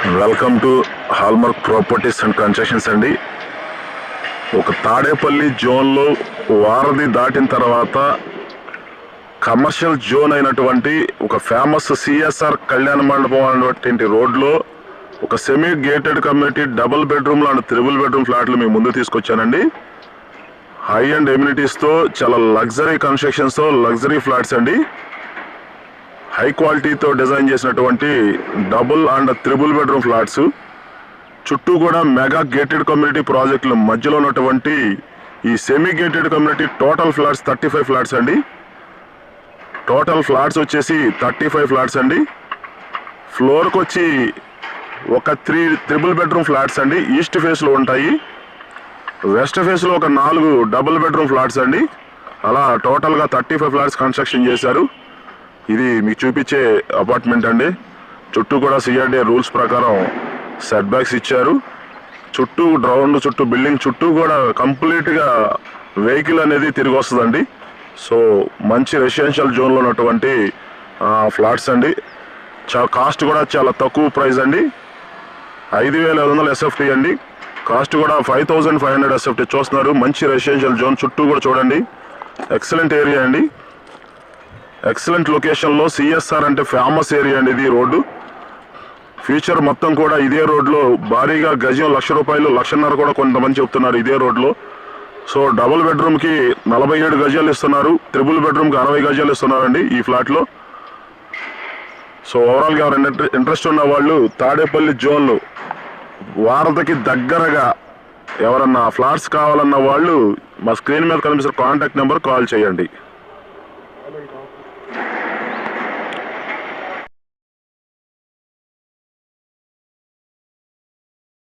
Welcome to hallmark properties and constructions అండి. ఒక తాడేపల్లి జోన్లో వారధి దాటిన తర్వాత కమర్షియల్ జోన్ అయినటువంటి ఒక ఫేమస్ సిఎస్ఆర్ కళ్యాణ మండపం అనేటువంటి రోడ్లో ఒక సెమీ గేటెడ్ కమ్యూనిటీ డబుల్ బెడ్రూమ్లు అండ్ త్రిబుల్ బెడ్రూమ్ ఫ్లాట్లు మీ ముందు తీసుకొచ్చానండి. హై అండ్ ఎమ్యూనిటీస్తో చాలా లగ్జరీ కన్స్ట్రక్షన్స్తో లగ్జరీ ఫ్లాట్స్ అండి. హై క్వాలిటీతో డిజైన్ చేసినటువంటి double and triple bedroom flats, చుట్టూ కూడా మెగా గేటెడ్ కమ్యూనిటీ ప్రాజెక్టుల మధ్యలో ఉన్నటువంటి ఈ semi gated community total flats 35 flats అండి. టోటల్ ఫ్లాట్స్ వచ్చేసి 35 ఫ్లాట్స్ అండి. ఫ్లోర్కి వచ్చి ఒక 3 త్రిబుల్ బెడ్రూమ్ ఫ్లాట్స్ అండి. ఈస్ట్ ఫేస్లో ఉంటాయి. వెస్ట్ ఫేస్లో ఒక 4 డబుల్ బెడ్రూమ్ ఫ్లాట్స్ అండి. అలా టోటల్గా 35 ఫ్లాట్స్ కన్స్ట్రక్షన్ చేశారు. ఇది మీకు చూపించే అపార్ట్మెంట్ అండి. చుట్టూ కూడా సిఆర్డీఏ రూల్స్ ప్రకారం సెట్ బ్యాక్స్ ఇచ్చారు. చుట్టూ చుట్టూ బిల్డింగ్ చుట్టూ కూడా కంప్లీట్గా వెహికల్ అనేది తిరిగి వస్తుందండి. సో మంచి రెసిడెన్షియల్ జోన్లో ఉన్నటువంటి ఫ్లాట్స్ అండి. కాస్ట్ కూడా చాలా తక్కువ ప్రైస్ అండి. 5,500 SFT అండి. కాస్ట్ కూడా 5,500 SFT చూస్తున్నారు. మంచి రెసిడెన్షియల్ జోన్, చుట్టూ కూడా చూడండి. ఎక్సలెంట్ ఏరియా అండి. ఎక్సలెంట్ లొకేషన్లో సిఎస్ఆర్ అంటే ఫేమస్ ఏరియా అండి. ఇది రోడ్డు ఫ్యూచర్ మొత్తం కూడా ఇదే రోడ్లో భారీగా గజం ₹1,00,000, ₹1,50,000 కూడా కొంతమంది చెప్తున్నారు ఇదే రోడ్లో. సో డబుల్ బెడ్రూమ్కి 47 గజాలు ఇస్తున్నారు, త్రిబుల్ బెడ్రూమ్కి 60 గజాలు ఇస్తున్నారండి ఈ ఫ్లాట్లో. సో ఓవరాల్గా ఎవరైనా ఇంట్రెస్ట్ ఉన్న వాళ్ళు తాడేపల్లి జోన్లు వారధికి దగ్గరగా ఎవరన్నా ఫ్లాట్స్ కావాలన్న వాళ్ళు మా స్క్రీన్ మీద కనిపిస్తున్న కాంటాక్ట్ నెంబర్ కాల్ చేయండి.